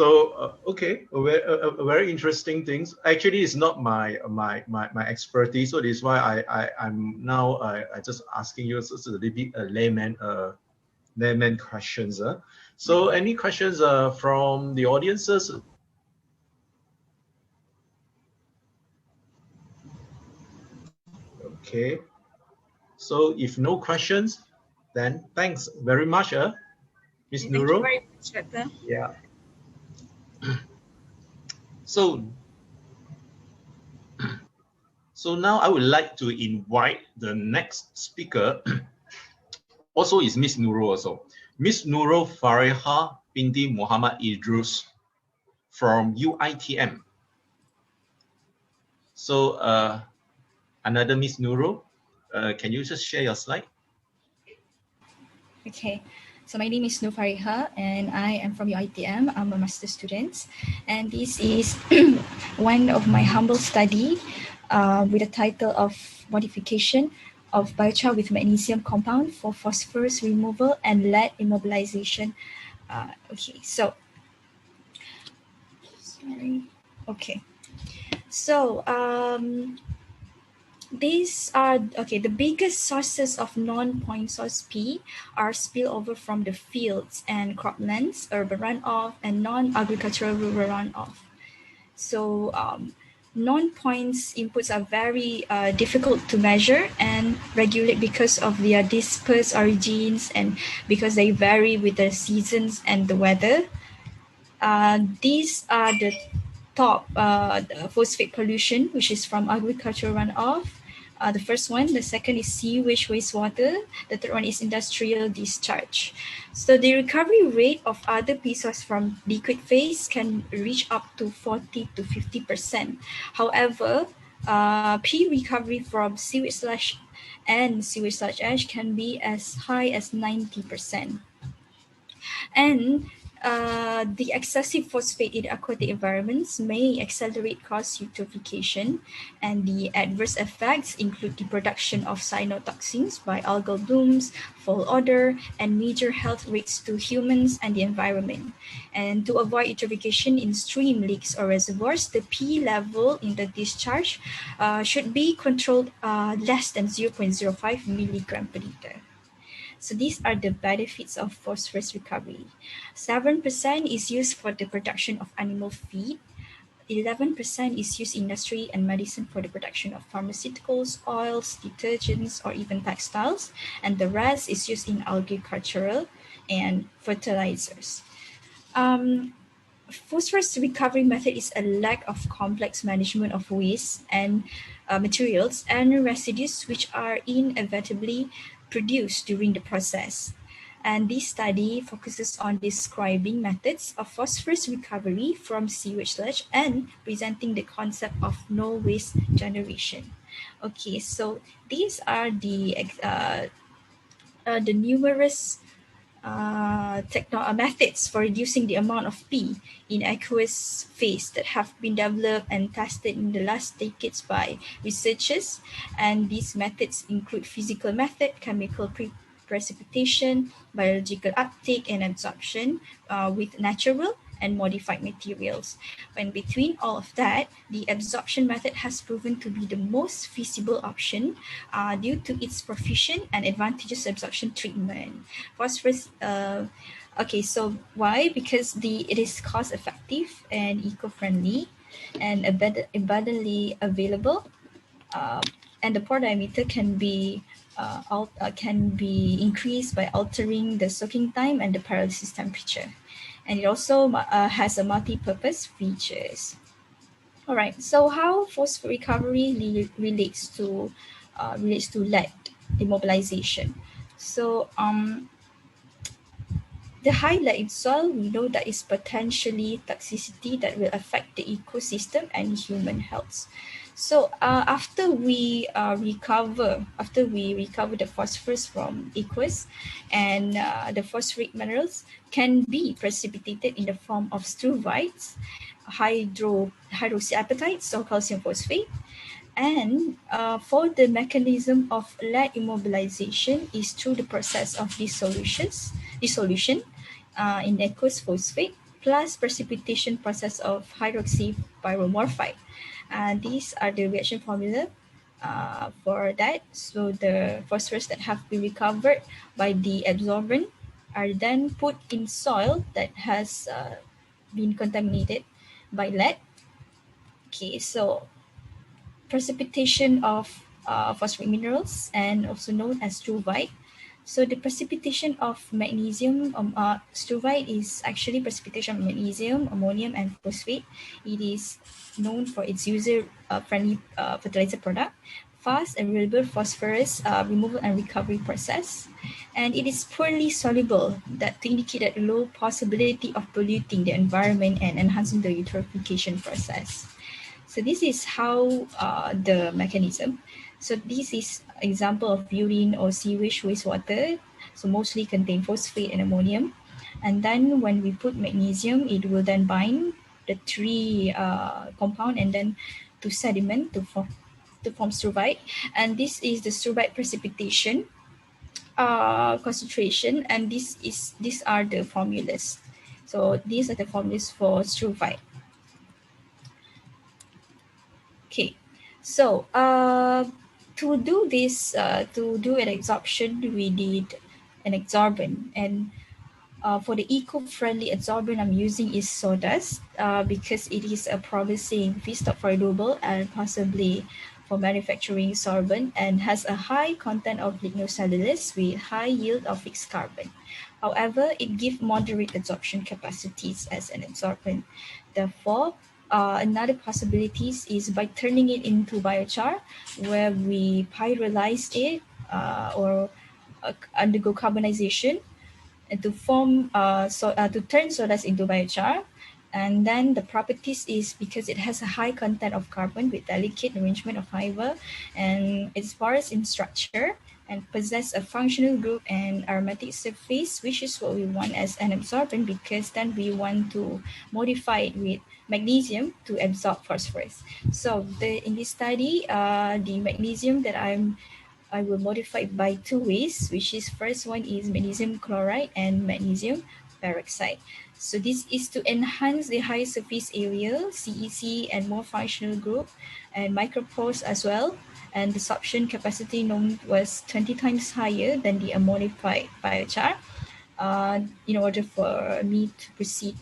Okay, a very interesting things. Actually, it's not my expertise, so this is why I'm now I just asking you just a little bit layman questions. So any questions from the audiences? Okay. So if no questions, then thanks very much, Ms. Nurul. Thank you very much, Doctor. Yeah. So now I would like to invite the next speaker. Also is Ms. Nurul also. Ms. Nurul Fariha binti Muhammad Idrus from UITM. So another Ms. Nurul, can you just share your slide? Okay, so my name is Nur Fariha and I am from UITM. I'm a master's student, and this is one of my humble study with the title of Modification of Biochar with Magnesium Compound for Phosphorus Removal and Lead Immobilization. Okay, so these are the biggest sources of non-point source P are spillover from the fields and croplands, urban runoff, and non-agricultural rural runoff. So non-points inputs are very difficult to measure and regulate because of their dispersed origins and because they vary with the seasons and the weather. These are the top the phosphate pollution, which is from agricultural runoff. The first one, the second is sewage wastewater, the third one is industrial discharge. So the recovery rate of other PSOs from liquid phase can reach up to 40 to 50%. However, P recovery from sewage sludge and sewage sludge ash can be as high as 90%. And the excessive phosphate in aquatic environments may accelerate cross eutrophication, and the adverse effects include the production of cyanotoxins by algal blooms, foul odor, and major health risks to humans and the environment. And to avoid eutrophication in stream, lakes, or reservoirs, the P level in the discharge should be controlled less than 0.05 milligram per liter. So these are the benefits of phosphorus recovery. 7% is used for the production of animal feed. 11% is used in industry and medicine for the production of pharmaceuticals, oils, detergents, or even textiles. And the rest is used in agricultural and fertilizers. Phosphorus recovery method is a lack of complex management of waste and materials and residues which are inevitably produced during the process. And this study focuses on describing methods of phosphorus recovery from sewage sludge and presenting the concept of no waste generation. Okay, so these are the numerous methods for reducing the amount of P in aqueous phase that have been developed and tested in the last decades by researchers. And these methods include physical method, chemical precipitation, biological uptake and absorption with natural and modified materials. When between all of that, the absorption method has proven to be the most feasible option due to its proficient and advantageous absorption treatment. Phosphorus, okay, so why? Because it is cost effective and eco-friendly and abundantly available, and the pore diameter can be increased by altering the soaking time and the pyrolysis temperature. And it also has a multi-purpose features. All right, so how phosphor recovery relates to lead immobilization. So the high lead in soil, we know that is potentially toxicity that will affect the ecosystem and human health. So after we recover the phosphorus from aqueous, and the phosphoric minerals can be precipitated in the form of struvites, hydroxyapatites, or calcium phosphate. And for the mechanism of lead immobilization is through the process of dissolution in aqueous phosphate plus precipitation process of hydroxypyromorphite. These are the reaction formula for that. So the phosphorus that have been recovered by the absorbent are then put in soil that has been contaminated by lead. Okay, so precipitation of phosphoric minerals and also known as struvite. So the precipitation of magnesium, struvite is actually precipitation of magnesium, ammonium, and phosphate. It is known for its user-friendly fertilizer product, fast and reliable phosphorus removal and recovery process, and it is poorly soluble, that to indicate that low possibility of polluting the environment and enhancing the eutrophication process. So this is how the mechanism. So this is example of urine or sewage wastewater. So mostly contain phosphate and ammonium. And then when we put magnesium, it will then bind the three compound and then to sediment to form struvite. And this is the struvite precipitation concentration. And these are the formulas. So these are the formulas for struvite. Okay, so to do this, to do an absorption, we need an adsorbent. And for the eco-friendly adsorbent I'm using is sawdust because it is a promising feedstock for renewable and possibly for manufacturing sorbent, and has a high content of lignocellulose with high yield of fixed carbon. However, it gives moderate adsorption capacities as an adsorbent. Therefore, another possibilities is by turning it into biochar, where we pyrolyze it or undergo carbonization and to form to turn sawdust into biochar. And then the properties is because it has a high content of carbon with delicate arrangement of fiber, and it's porous in structure and possess a functional group and aromatic surface, which is what we want as an absorbent, because then we want to modify it with magnesium to absorb phosphorus. So in this study, the magnesium that I will modify it by two ways, which is first one is magnesium chloride and magnesium peroxide. So this is to enhance the high surface area, CEC, and more functional group, and micropores as well. And the sorption capacity known was 20 times higher than the ammonified biochar in order for me to proceed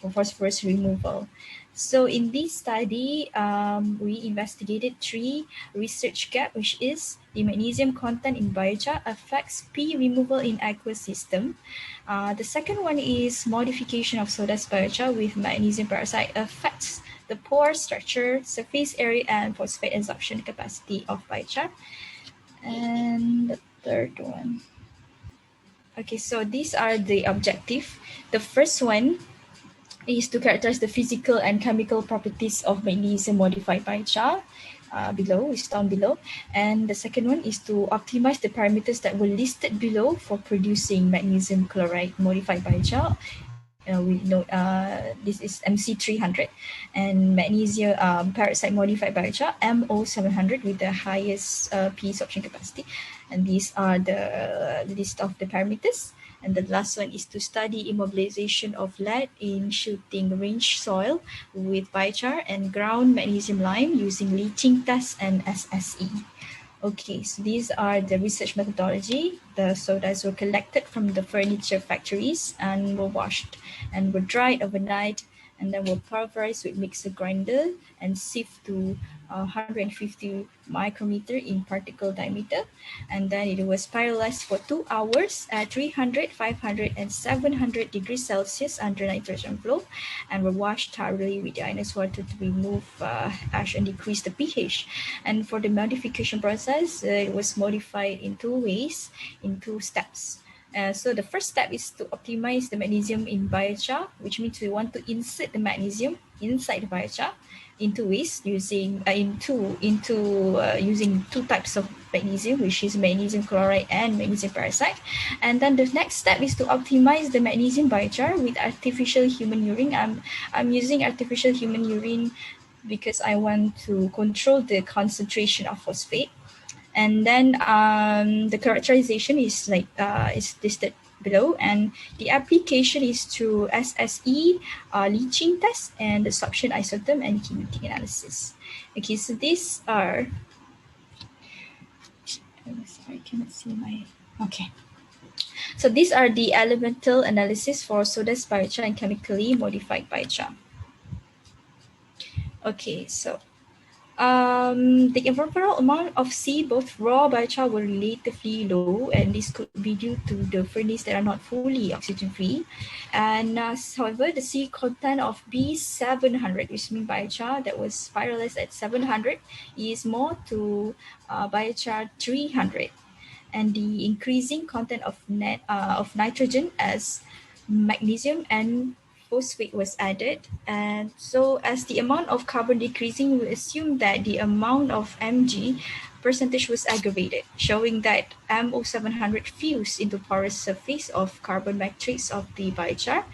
for phosphorus removal. So in this study, we investigated three research gaps, which is the magnesium content in biochar affects P removal in aqueous system. The second one is modification of sawdust biochar with magnesium peroxide affects the pore structure, surface area, and phosphate absorption capacity of biochar. And the third one. Okay, so these are the objective. The first one is to characterize the physical and chemical properties of magnesium modified biochar. Is down below. And the second one is to optimize the parameters that were listed below for producing magnesium chloride modified biochar. We know this is MC300, and magnesium peroxide modified biochar MO700 with the highest P sorption capacity. And these are the list of the parameters. And the last one is to study immobilization of lead in shooting range soil with biochar and ground magnesium lime using leaching test and SSE. Okay, so these are the research methodology. The sawdust were collected from the furniture factories and were washed and were dried overnight, and then were pulverized with mixer grinder and sieved to 150 micrometer in particle diameter. And then it was pyrolyzed for 2 hours at 300, 500, and 700 degrees Celsius under nitrogen flow, and were washed thoroughly with ionized water to remove ash and decrease the pH. And for the modification process, it was modified in two ways, in two steps. So the first step is to optimize the magnesium in biochar, which means we want to insert the magnesium inside the biochar in two ways, using using two types of magnesium, which is magnesium chloride and magnesium peroxide. And then the next step is to optimize the magnesium biochar with artificial human urine. I'm using artificial human urine because I want to control the concentration of phosphate. And then the characterization is like is listed below, and the application is through SSE leaching test and the sorption isotherm and kinetic analysis. Okay, so these are, sorry, I cannot see my, okay. So these are the elemental analysis for soda biochar and chemically modified biochar. Okay, so the overall amount of C, both raw biochar, were relatively low, and this could be due to the furnace that are not fully oxygen-free. And however, the C content of B700, which means biochar that was pyrolyzed at 700, is more to biochar 300. And the increasing content of nitrogen as magnesium and phosphate was added, and so as the amount of carbon decreasing, we assume that the amount of Mg percentage was aggravated, showing that MO700 fused into porous surface of carbon matrix of the biochar,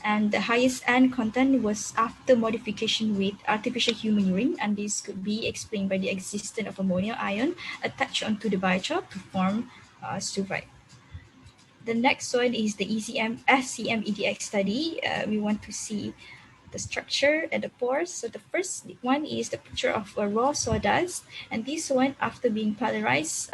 and the highest N content was after modification with artificial human urine, and this could be explained by the existence of ammonia ion attached onto the biochar to form struvite. The next one is the SCM-EDX study. We want to see the structure and the pores. So the first one is the picture of a raw sawdust, and this one after being pyrolyzed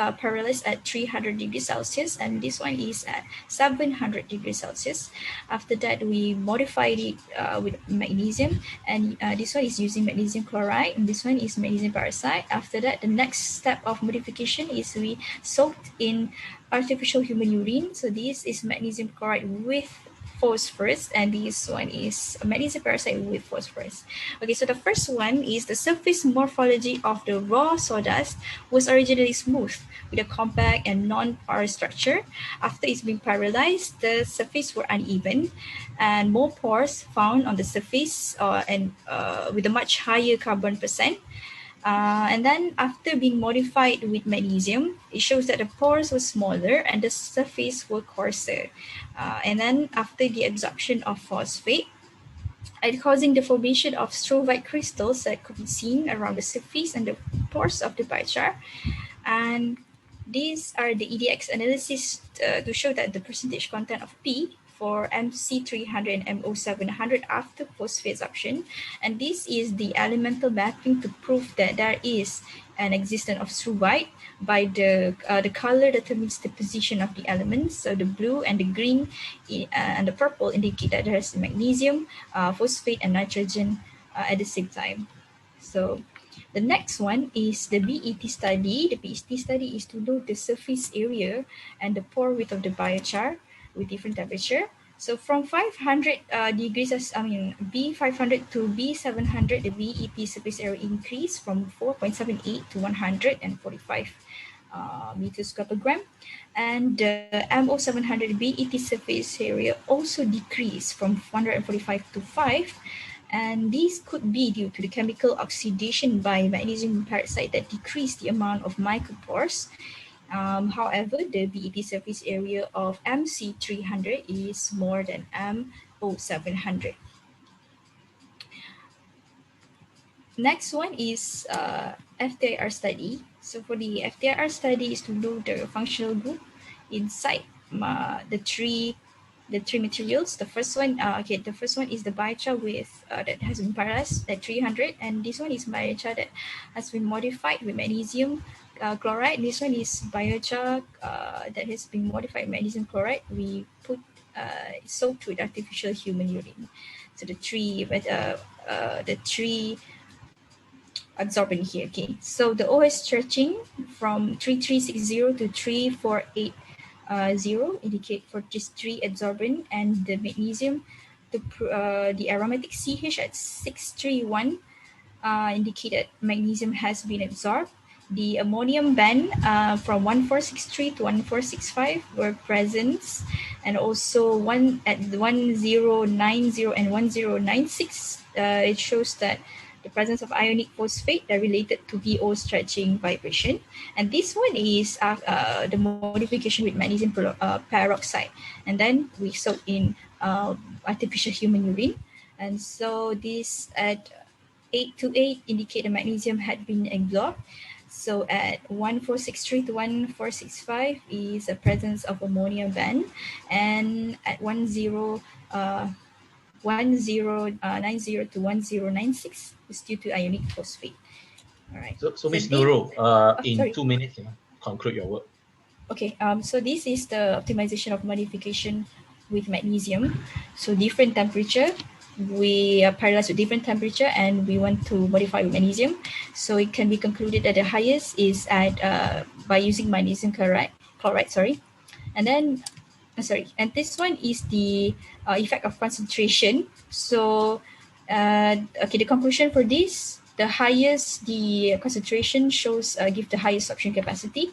at 300 degrees Celsius, and this one is at 700 degrees Celsius. After that, we modified it with magnesium, and this one is using magnesium chloride, and this one is magnesium peroxide. After that, the next step of modification is we soaked in artificial human urine. So this is magnesium chloride with phosphorus, and this one is magnesium peroxide with phosphorus. Okay, so the first one is the surface morphology of the raw sawdust was originally smooth with a compact and non-porous structure. After it's been pyrolyzed, the surface were uneven and more pores found on the surface and with a much higher carbon percent. And then after being modified with magnesium, it shows that the pores were smaller and the surface were coarser. And then after the absorption of phosphate, and causing the formation of struvite crystals that could be seen around the surface and the pores of the biochar. And these are the EDX analysis to show that the percentage content of P for MC300 and MO700 after phosphate absorption, and this is the elemental mapping to prove that there is an existence of struvite by the color determines the position of the elements. So the blue and the green and the purple indicate that there is magnesium, phosphate, and nitrogen at the same time. So the next one is the BEP study. The BEP study is to know the surface area and the pore width of the biochar with different temperature. So from 500 degrees, B500 to B700, the BEP surface area increased from 4.78 to 145 meters square per gram. And the MO700 BEP surface area also decreased from 145 to 5. And this could be due to the chemical oxidation by magnesium peroxide that decreased the amount of micropores. However, the BEP surface area of MC300 is more than MO700. Next one is FDR study. So for the FDR study is to know the functional group inside the three materials. The first one, the first one is the biochar with that has been pyrolyzed at 300, and this one is biochar that has been modified with magnesium chloride. This one is biochar that has been modified with magnesium chloride. We put soaked with artificial human urine. So the three absorbent here. Okay, so the OS stretching from 3360 to 3480 indicate for just 3 adsorbent, and the magnesium, the aromatic CH at 631 indicate that magnesium has been absorbed. The ammonium band from 1463 to 1465 were present, and also one at 1090 and 1096. It shows that the presence of ionic phosphate that related to VO stretching vibration. And this one is the modification with magnesium peroxide. And then we soak in artificial human urine. And so this at 828 indicate the magnesium had been absorbed. So at 1463 to 1465 is the presence of ammonia band, and at 1090 to 1096 is due to ionic phosphate. All right. So So Miss this, Nurul, in sorry. 2 minutes, conclude your work. Okay, so this is the optimization of modification with magnesium. So different temperature, we are paralyzed with different temperature and we want to modify with magnesium. So it can be concluded that the highest is at by using magnesium chloride, and then and this one is the effect of concentration. So okay, the conclusion for this, the highest the concentration shows give the highest suction capacity.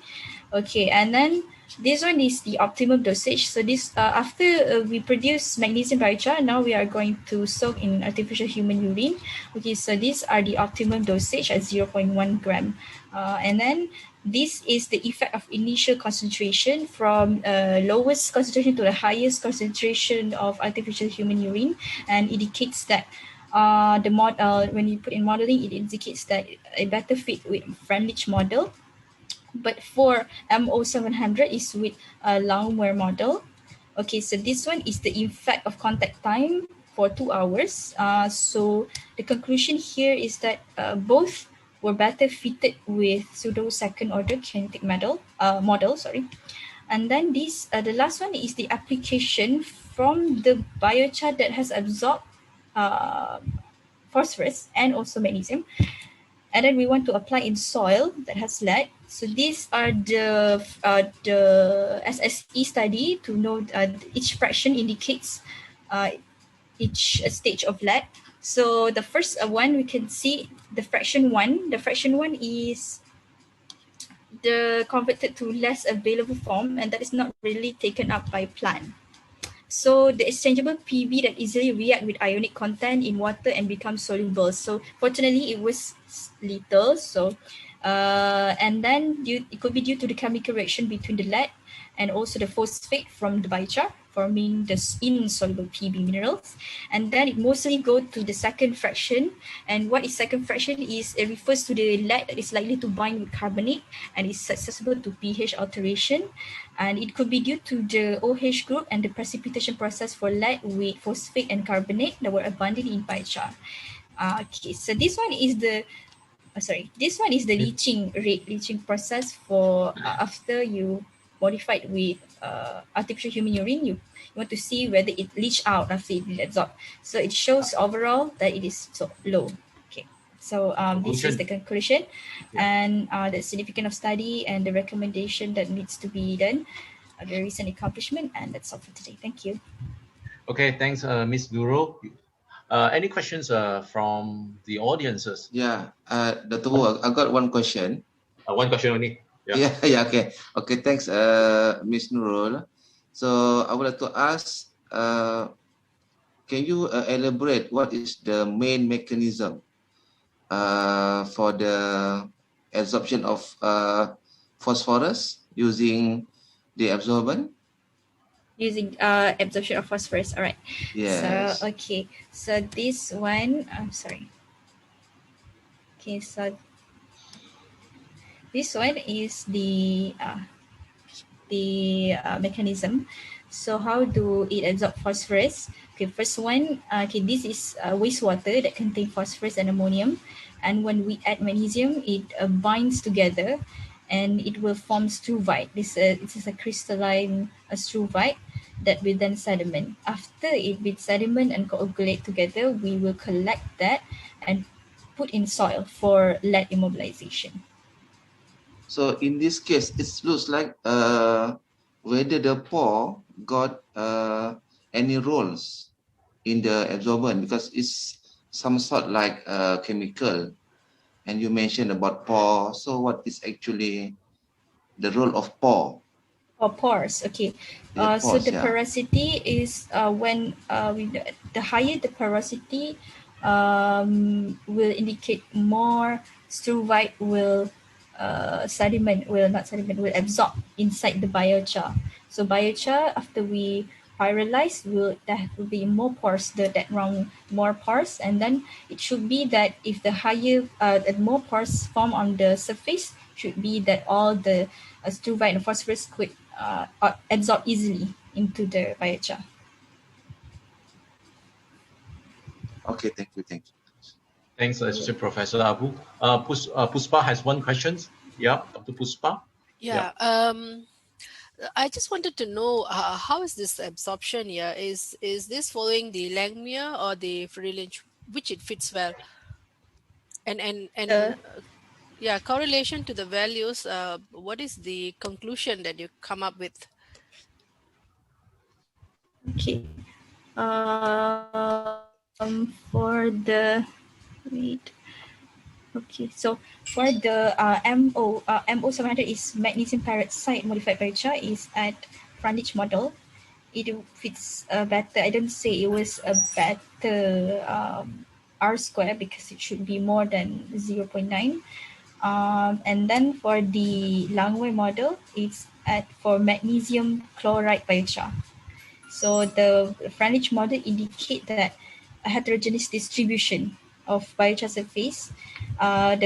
Okay, and then this one is the optimum dosage. So this after we produce magnesium biochar, now we are going to soak in artificial human urine. Okay, so these are the optimum dosage at 0.1 gram, and then this is the effect of initial concentration from lowest concentration to the highest concentration of artificial human urine, and indicates that when you put in modeling, it indicates that a better fit with Framlich model. But for MO700 is with a Langmuir model. Okay, so this one is the effect of contact time for 2 hours. So the conclusion here is that both were better fitted with pseudo second order kinetic model. And then the last one is the application from the biochar that has absorbed uh, phosphorus and also magnesium, and then we want to apply in soil that has lead. So these are the SSE study to know each fraction indicates each stage of lead. So the first one we can see the fraction one. The fraction one is the converted to less available form, and that is not really taken up by plant. So the exchangeable PB that easily react with ionic content in water and become soluble. So fortunately, it was little. So and then it could be due to the chemical reaction between the lead and also the phosphate from the biochar, forming the insoluble PB minerals. And then it mostly go to the second fraction. And what is second fraction is it refers to the lead that is likely to bind with carbonate and is susceptible to pH alteration. And it could be due to the OH group and the precipitation process for lead with phosphate and carbonate that were abundant in biochar. Okay, so this one is the leaching process for after you modified with artificial human urine. You want to see whether it leach out after it absorbed. So it shows overall that it is so low. Okay, so this is the conclusion, and the significance of study and the recommendation that needs to be done, the recent accomplishment, and that's all for today. Thank you. Okay, thanks, Ms. Nurul. Any questions from the audiences? Yeah, Dr. Wu, I got one question. One question only. Yeah, okay. Okay, thanks, Ms. Nurul. So I would like to ask, can you elaborate what is the main mechanism for the absorption of phosphorus using the absorbent? Using absorption of phosphorus. All right. Yes. So okay. So this one, I'm sorry. Okay, so this one is the mechanism. So how do it absorb phosphorus? Okay, first one, okay, this is wastewater that contain phosphorus and ammonium, and when we add magnesium, it binds together, and it will form struvite. This is a crystalline struvite that will then sediment. After it with sediment and coagulate together, we will collect that and put in soil for lead immobilization. So in this case, it looks like whether the pore got any roles in the absorbent, because it's some sort like chemical, and you mentioned about pore. So what is actually the role of pore? Or pores, okay. Yeah, So pores, the yeah. porosity is when the higher the porosity will indicate more struvite will will absorb inside the biochar. So biochar, after we pyrolyze, there will be more pores, more pores, and then it should be that if the higher more pores form on the surface, should be that all the struvite and phosphorus could absorb easily into the biochar. Okay, thank you, thank you. Thanks, Associate Professor Abu. Puspa has one question. Yeah, Dr. Puspa. Yeah. I just wanted to know how is this absorption here? Is this following the Langmuir or the Free-Lynch, which it fits well? And yeah, correlation to the values. What is the conclusion that you come up with? Okay. For the Okay, so for the MO 700 is magnesium peroxide modified biochar is at Frandich model. It fits better. I don't say it was a better R square because it should be more than 0.9. And then for the Langmuir model, it's for magnesium chloride biochar. So the Frandich model indicate that a heterogeneous distribution of biochar surface, for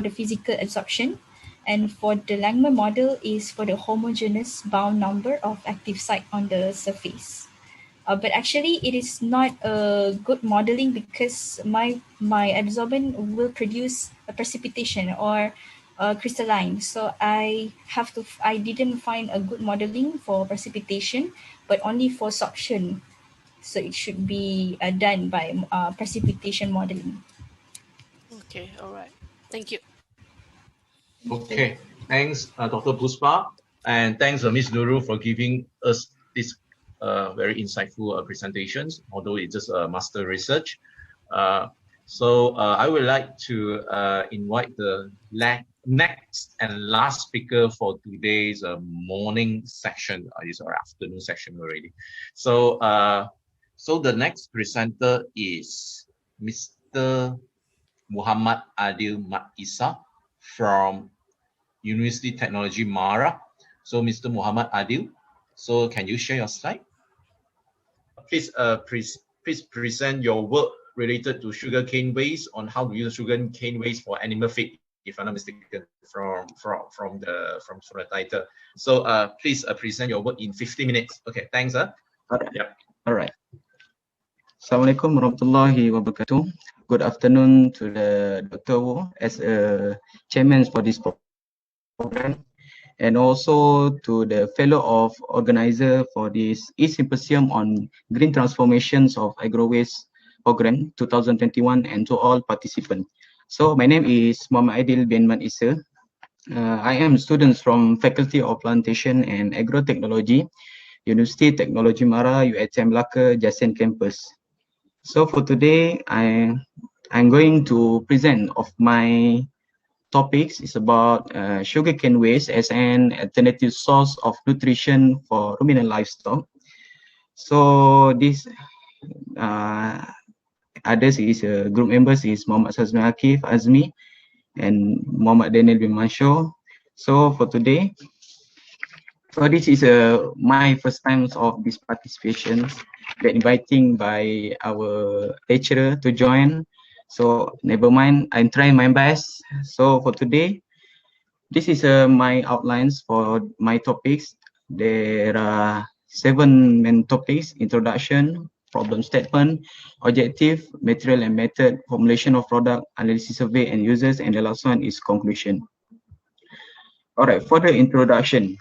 the physical absorption, and for the Langmuir model is for the homogeneous bound number of active site on the surface. But actually, it is not a good modeling because my absorbent will produce a precipitation or crystalline. So I didn't find a good modeling for precipitation, but only for sorption. So it should be done by precipitation modeling. Okay, all right. Thank you. Okay, thanks, Dr. Puspa, and thanks, Ms. Nurul, for giving us this very insightful presentations, although it's just master research. So I would like to invite the next and last speaker for today's morning section, or afternoon section already. So, so the next presenter is Mr. Muhammad Adil Mat Isa from University Technology Mara. So, Mr. Muhammad Adil, so can you share your slide? Please present your work related to sugarcane waste on how to use sugarcane waste for animal feed, if I'm not mistaken, from the title. So please present your work in 50 minutes. Okay, thanks. All right. Yep. All right. Assalamualaikum warahmatullahi wabarakatuh. Good afternoon to the Dr. Wu as a chairman for this program, and also to the fellow of organizer for this E-Symposium on Green Transformations of Agro Waste Program 2021, and to all participants. So my name is Muhammad Adil bin Mat Isa. I am students from Faculty of Plantation and Agrotechnology, University Technology Mara, UiTM Melaka, Jasin campus. So for today, I'm going to present of my topics is about sugarcane waste as an alternative source of nutrition for ruminant livestock. So this others is group members is Muhammad Sazmi Akif Azmi and Muhammad Daniel bin Mansur. So for today, so this is my first time of this participation, been inviting by our lecturer to join. So never mind, I'm trying my best. So for today, this is my outlines for my topics. There are 7 main topics: introduction, problem statement, objective, material and method, formulation of product, analysis survey and users, and the last one is conclusion. All right, for the introduction.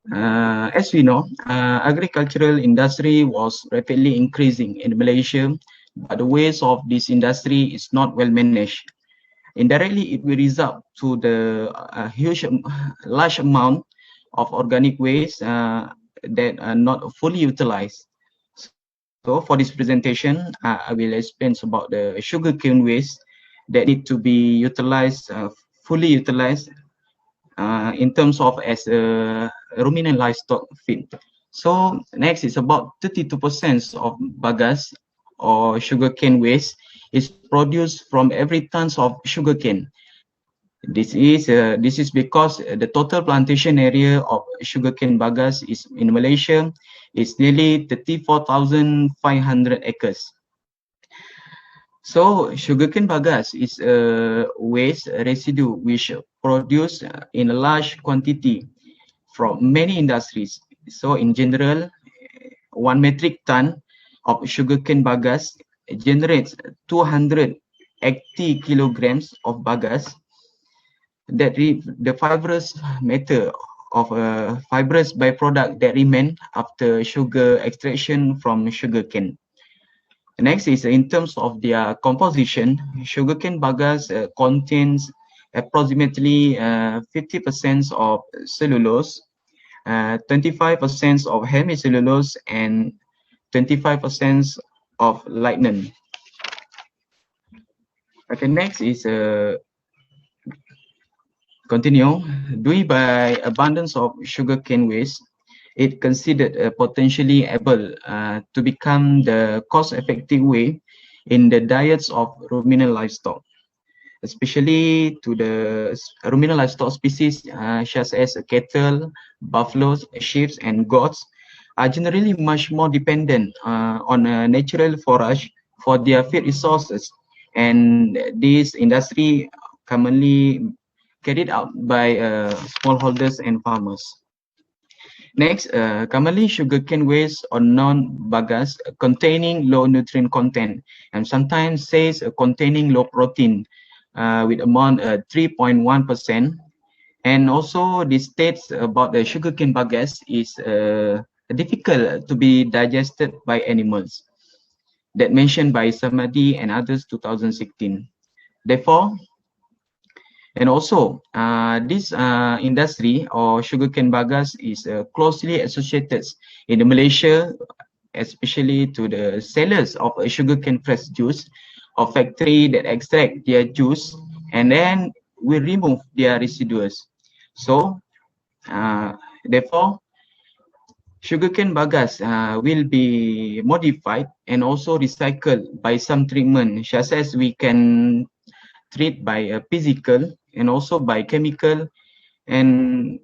As we know, agricultural industry was rapidly increasing in Malaysia, but the waste of this industry is not well managed. Indirectly, it will result to the large amount of organic waste that are not fully utilized. So for this presentation, I will explain about the sugarcane waste that need to be utilized, fully utilized in terms of as a ruminant livestock feed. So next is about 32% of bagasse or sugarcane waste is produced from every tons of sugarcane. This is because the total plantation area of sugarcane bagasse is in Malaysia is nearly 34,500 acres. So sugarcane bagasse is a waste residue which produced in a large quantity from many industries. So in general, 1 metric ton of sugarcane bagasse generates 280 kilograms of bagasse. That the fibrous matter of a fibrous byproduct that remain after sugar extraction from sugarcane. Next is in terms of their composition, sugarcane bagasse contains approximately 50% of cellulose, 25% of hemicellulose, and 25% of lignin. Okay, next is continue. Due by abundance of sugarcane waste, it considered potentially able to become the cost-effective way in the diets of ruminant livestock, especially to the ruminant livestock species such as cattle, buffaloes, sheep, and goats are generally much more dependent on natural forage for their feed resources, and this industry commonly carried out by smallholders and farmers. Next, commonly sugarcane waste or non-bagasse containing low nutrient content and sometimes says containing low protein with amount 3.1%. And also this states about the sugarcane bagasse is difficult to be digested by animals. That mentioned by Samadi and others 2016. Therefore, and also, this industry or sugarcane bagasse is closely associated in Malaysia, especially to the sellers of sugarcane fresh juice or factory that extract their juice and then will remove their residuals. So, therefore, sugarcane bagasse will be modified and also recycled by some treatment, such as we can treat by physical and also by chemical and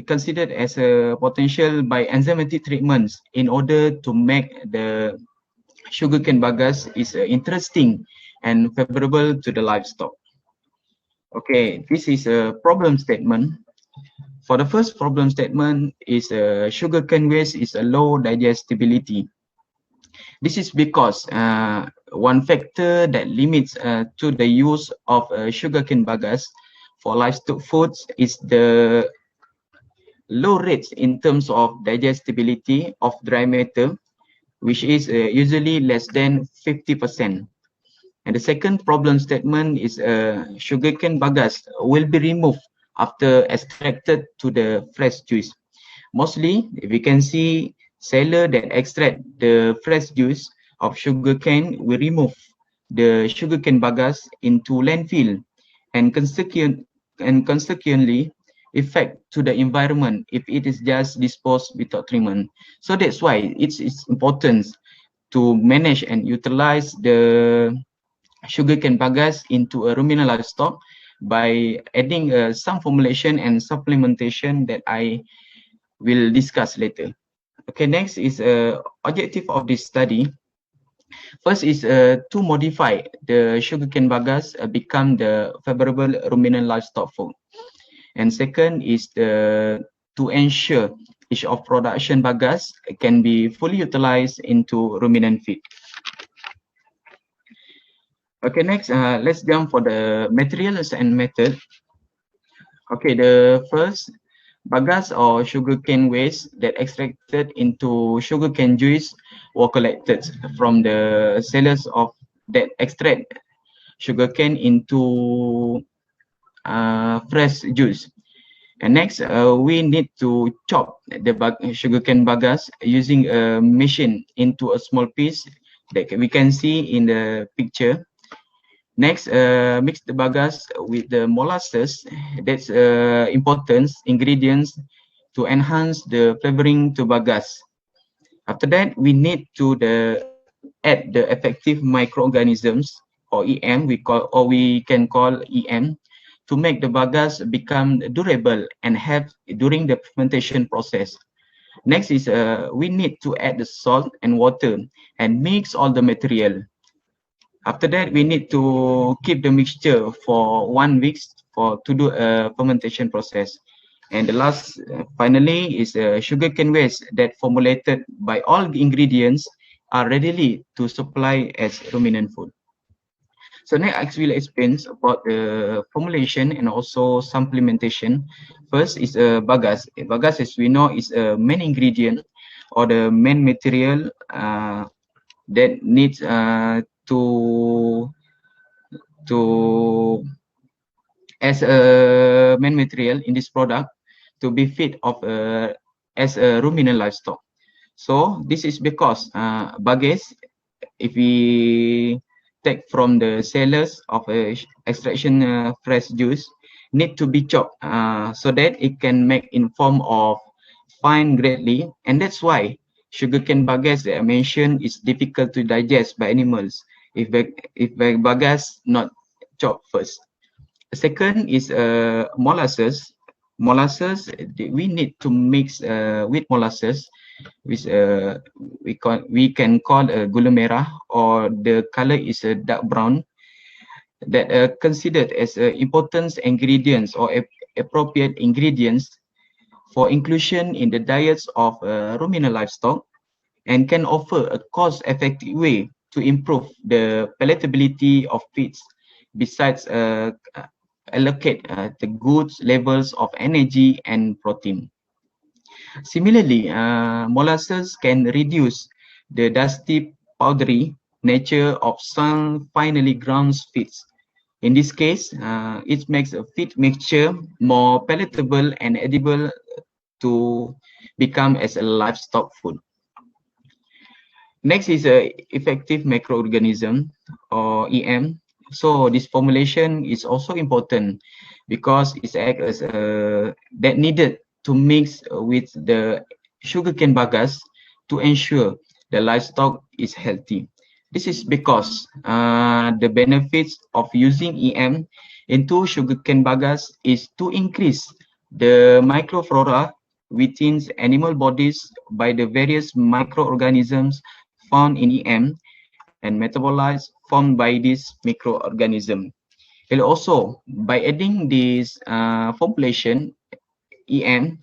considered as a potential by enzymatic treatments in order to make the sugarcane bagasse is interesting and favorable to the livestock. Okay, this is a problem statement. For the first problem statement is sugarcane waste is a low digestibility. This is because one factor that limits to the use of sugarcane bagasse for livestock foods is the low rates in terms of digestibility of dry matter, which is usually less than 50%. And the second problem statement is sugarcane bagasse will be removed after extracted to the fresh juice. Mostly, we can see seller that extract the fresh juice of sugarcane will remove the sugarcane bagasse into landfill and consequently effect to the environment if it is just disposed without treatment. So that's why it's important to manage and utilize the sugarcane bagasse into a ruminant livestock by adding some formulation and supplementation that I will discuss later. Okay, next is objective of this study. First is to modify the sugarcane bagasse become the favorable ruminant livestock food. And second is to ensure each of production bagasse can be fully utilized into ruminant feed. Okay, next, let's jump for the materials and method. Okay, the first, bagasse or sugarcane waste that extracted into sugarcane juice were collected from the sellers of that extract sugarcane into fresh juice. And next, we need to chop the sugarcane bagasse using a machine into a small piece that we can see in the picture. Next, mix the bagasse with the molasses. That's important ingredients to enhance the flavoring to bagasse. After that, we need to add the effective microorganisms or EM we can call EM to make the bagasse become durable and have during the fermentation process. Next is we need to add the salt and water and mix all the material. After that, we need to keep the mixture for 1 week to do a fermentation process. And the last, finally, is sugarcane waste that formulated by all the ingredients are readily to supply as ruminant food. So next, I will explain about the formulation and also supplementation. First is bagasse. Bagasse, as we know, is a main ingredient or the main material that needs to as a main material in this product to be fit of as a ruminant livestock. So this is because bagasse, if we take from the cellars of extraction fresh juice, need to be chopped so that it can make in form of fine greatly, and that's why sugarcane bagasse that I mentioned is difficult to digest by animals if bagasse not chopped first. Second is molasses. Molasses, we need to mix with molasses, which we can call a gula merah, or the color is a dark brown, that are considered as important ingredients or appropriate ingredients for inclusion in the diets of ruminant livestock, and can offer a cost-effective way to improve the palatability of feeds, besides allocate the good levels of energy and protein. Similarly, molasses can reduce the dusty, powdery nature of some finely ground feeds. In this case, it makes a feed mixture more palatable and edible to become as a livestock food. Next is effective microorganism, or EM. So this formulation is also important because it acts as that needed to mix with the sugarcane bagasse to ensure the livestock is healthy. This is because the benefits of using EM into sugarcane bagasse is to increase the microflora within animal bodies by the various microorganisms found in EM and metabolites formed by this microorganism. And also, by adding this formulation, EM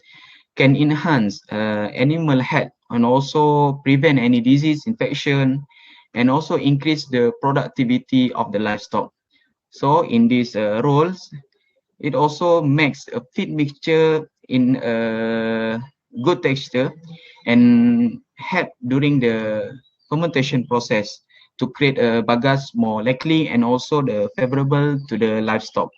can enhance animal health and also prevent any disease, infection, and also increase the productivity of the livestock. So in these roles, it also makes a feed mixture in a good texture and help during the fermentation process to create a bagasse more likely and also the favorable to the livestock.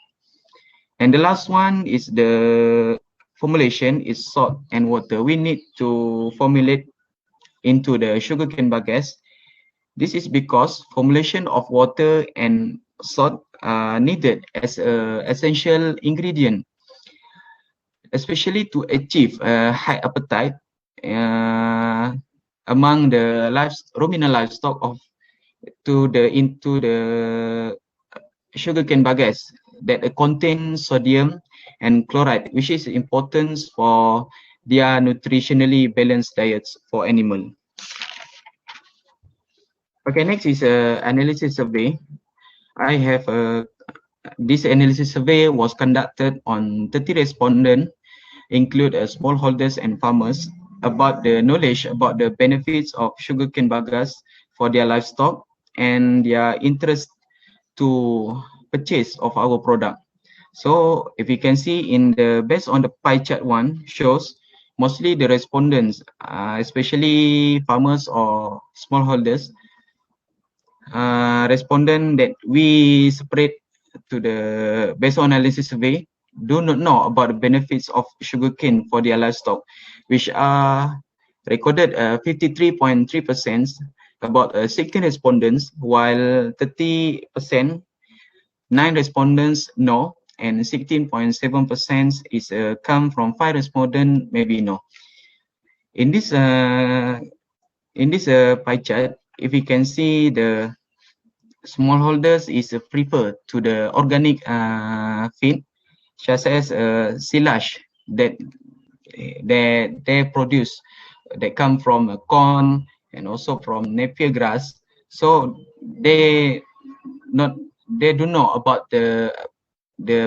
And the last one is the formulation is salt and water. We need to formulate into the sugarcane bagasse. This is because formulation of water and salt are needed as an essential ingredient, especially to achieve a high appetite among the ruminant livestock into the sugarcane bagasse that contain sodium and chloride, which is important for their nutritionally balanced diets for animal. Okay, next is analysis survey. I have this analysis survey was conducted on 30 respondents, include smallholders and farmers, about the knowledge about the benefits of sugarcane bagasse for their livestock and their interest to purchase of our product. So if you can see in the based on the pie chart one shows mostly the respondents, especially farmers or smallholders, respondent that we separate to the based on analysis survey do not know about the benefits of sugarcane for their livestock, which are recorded 53.3%, about 16 respondents, while 30%, 9 respondents no, and 16.7% is come from 5 respondents maybe no. In this pie chart, if you can see the smallholders is preferred to the organic feed, such as silage that they produce, that come from corn and also from napier grass. So they they do know about the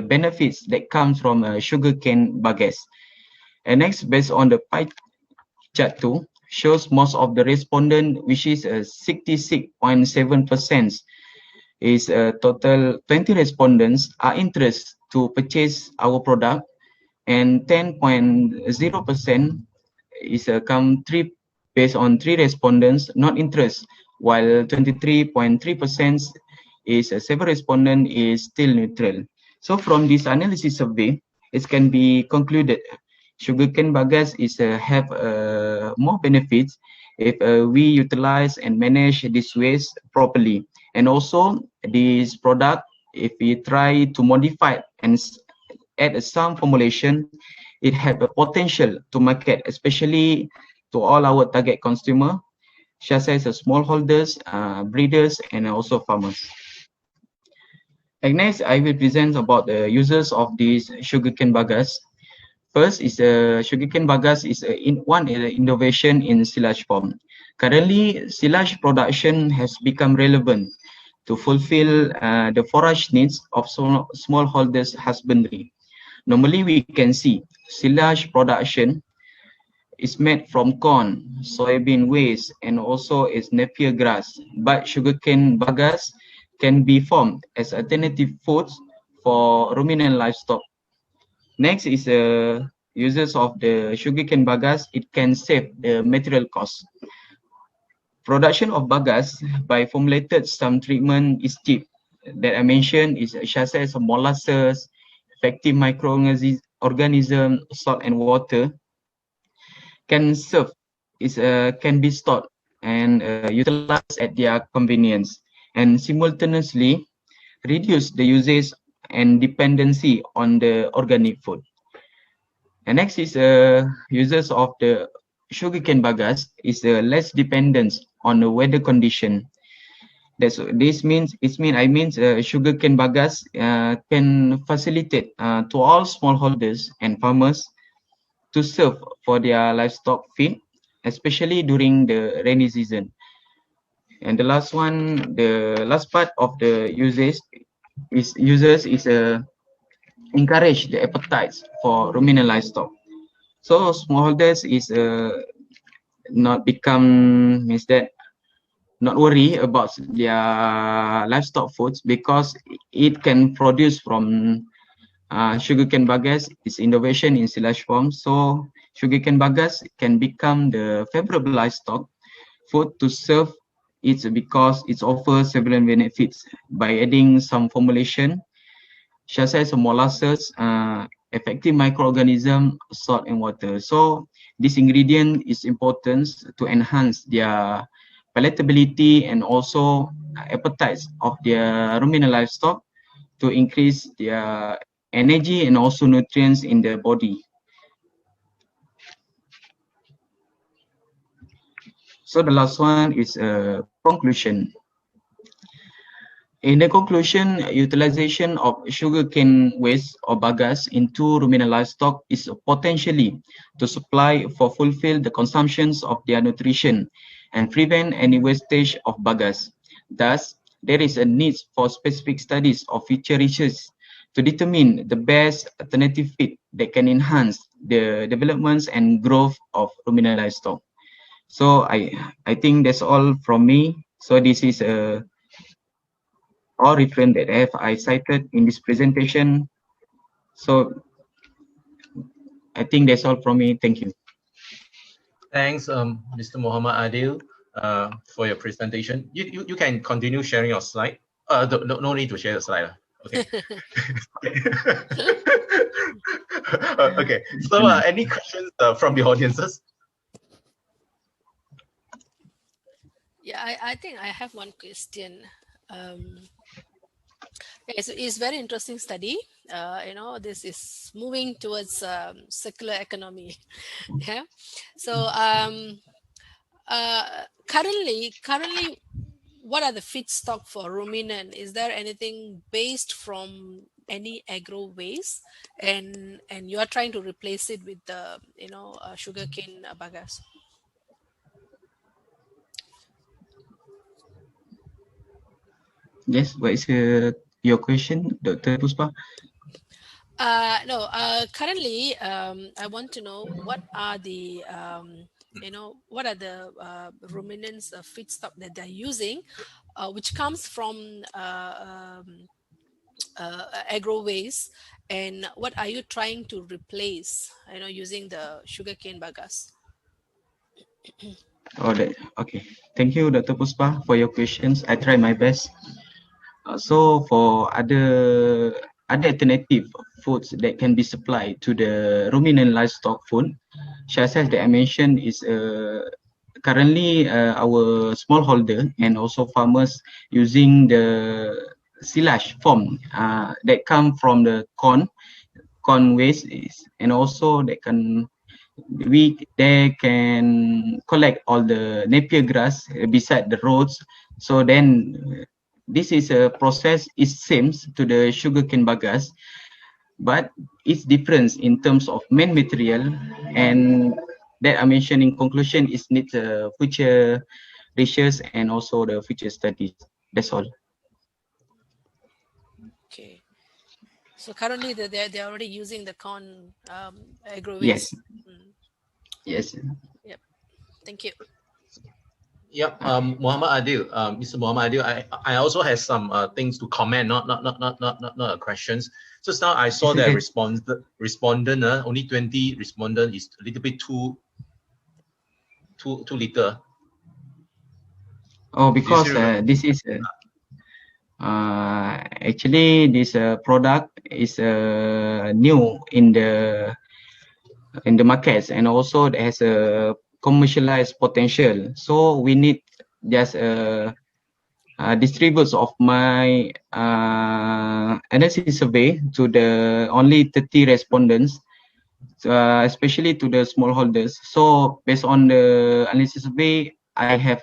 benefits that comes from sugarcane bagasse. And next, based on the pie chart 2, shows most of the respondent, which is 66.7%, is a total 20 respondents are interested to purchase our product, and 10.0% is come three based on 3 respondents not interested, while 23.3% is several respondent is still neutral. So from this analysis survey, it can be concluded sugarcane bagasse is have more benefits if we utilize and manage this waste properly. And also this product, if we try to modify and add some formulation, it have a potential to market, especially to all our target consumer, such as smallholders, breeders, and also farmers. And next, I will present about the users of this sugarcane bagasse. First is sugarcane bagasse is one innovation in silage form. Currently, silage production has become relevant to fulfill the forage needs of smallholders husbandry. Normally, we can see silage production is made from corn, soybean waste, and also is napier grass. But sugarcane bagasse can be formed as alternative foods for ruminant livestock. Next is uses of the sugarcane bagasse. It can save the material cost. Production of bagasse by formulated some treatment is cheap. That I mentioned is such as molasses, effective microorganism, salt and water can serve can be stored and utilized at their convenience, and simultaneously reduce the usage and dependency on the organic food. And next is uses of the sugarcane bagasse is less dependence on the weather condition. This means sugarcane bagasse can facilitate to all smallholders and farmers to serve for their livestock feed, especially during the rainy season. And the last one, the last part of the users is encourage the appetites for ruminant livestock. So smallholders is not become means that not worry about their livestock foods because it can produce from sugarcane bagasse is innovation in silage form. So sugarcane bagasse can become the favorable livestock food to serve it because it offers several benefits by adding some formulation such as molasses, effective microorganism, salt and water. So this ingredient is important to enhance their palatability and also appetites of their ruminant livestock to increase their energy and also nutrients in the body. So the last one is a conclusion. In the conclusion, utilization of sugarcane waste or bagasse into ruminant livestock is potentially to supply for fulfill the consumptions of their nutrition and prevent any wastage of bagasse. Thus, there is a need for specific studies of future research to determine the best alternative feed that can enhance the developments and growth of ruminant livestock. So I think that's all from me. So this is all reference that I cited in this presentation. So I think that's all from me. Thank you. Thanks, Mr. Muhammad Adil, for your presentation. You can continue sharing your slide. No need to share the slide. Okay. Okay. So, any questions from the audiences? Yeah, I think I have one question. It's very interesting study. This is moving towards circular economy. Yeah. So currently, what are the feedstock for ruminant? Is there anything based from any agro waste, and you are trying to replace it with the sugarcane bagasse? Yes, what is your question, Dr. Puspa? No, currently, I want to know what are the, what are the ruminants feedstock that they're using, which comes from agro waste, and what are you trying to replace, using the sugarcane bagasse? Oh, that, okay. Thank you, Dr. Puspa, for your questions. I try my best. So for other alternative foods that can be supplied to the ruminant livestock food, such as that I mentioned, is currently our smallholder and also farmers using the silage form that come from the corn waste and also they can collect all the napier grass beside the roads. So then this is a process, it seems to the sugarcane bagasse, but it's different in terms of main material, and that I mentioned in conclusion is needs future research and also the future studies. That's all. Okay. So currently they're already using the corn agro Yes. waste. Yes. Yep. Thank you. Yep, Muhammad Adil, Mr. Muhammad Adil, I also have some things to comment, not questions. Just now I saw that respondent, only 20 respondent is a little bit too little. Oh, because this is actually this product is new in the markets, and also it has a commercialized potential. So we need just distributes of my analysis survey to the only 30 respondents, especially to the smallholders. So based on the analysis survey, I have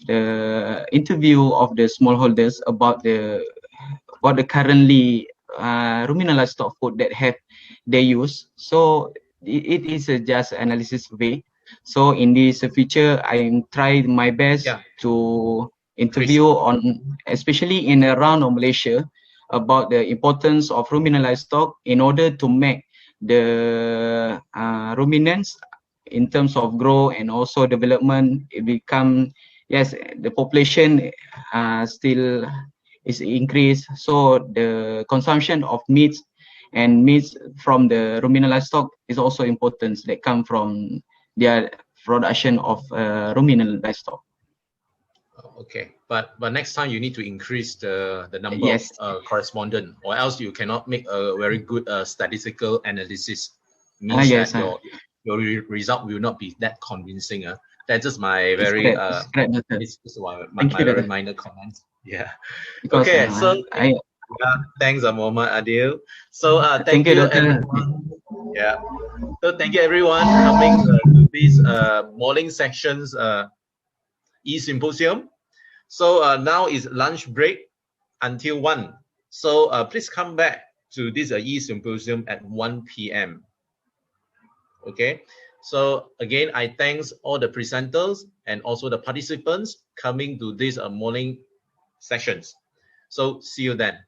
the interview of the smallholders about the currently ruminant livestock food that they use. So it is just analysis way. So in this future, I try my best to interview on, especially in around of Malaysia, about the importance of ruminant livestock in order to make the ruminants in terms of growth and also development. It become, yes, the population still is increased, so the consumption of meats from the ruminant livestock is also important, that come from their production of ruminant livestock. Okay, but next time you need to increase the number of correspondent, or else you cannot make a very good statistical analysis. Means that your result will not be that convincing. That's just my very very minor comment. Yeah. Because, okay, so thanks, Muhammad Adil. So thank you everyone. Yeah. So thank you everyone coming to this morning sections E-Symposium. So now is lunch break until 1. So please come back to this E-Symposium at 1 p.m. Okay. So again, I thanks all the presenters and also the participants coming to these morning sessions. So see you then.